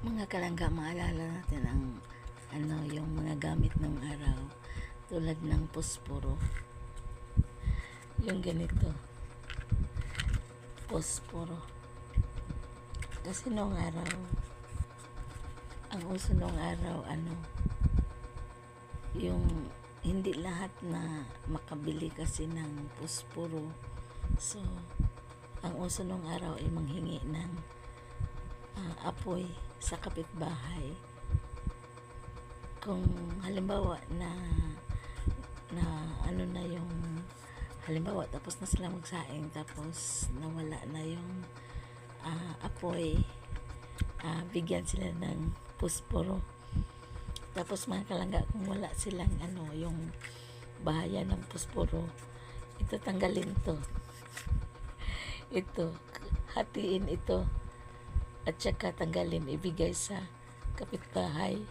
Mga kalangga, maalala natin ang yung mga gamit ng araw tulad ng posporo. Yung ganito, posporo. Kasi noong araw, ang uso noong araw, yung hindi lahat na makabili kasi ng posporo. So, ang uso noong araw ay manghingi ng apoy sa kapitbahay. Kung halimbawa na yung halimbawa tapos na sila magsaing, tapos nawala na yung apoy, bigyan sila ng posporo. Tapos mga kalangga, kung wala silang yung bahayan ng posporo, ito tanggalin to. Ito, hatiin ito at saka tanggalin, ibigay sa kapitbahay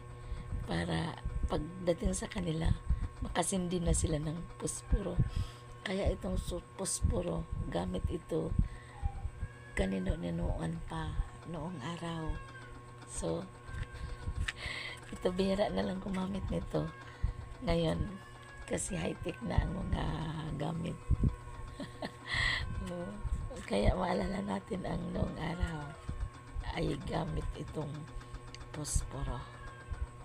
para pagdating sa kanila makasindi na sila ng posporo. Kaya itong posporo, gamit ito kanino-ninuan pa noong araw. So ito, bihira na lang gumamit nito ngayon kasi high-tech na ang mga gamit. Kaya maalala natin ang noong araw ay gamit itong posporo.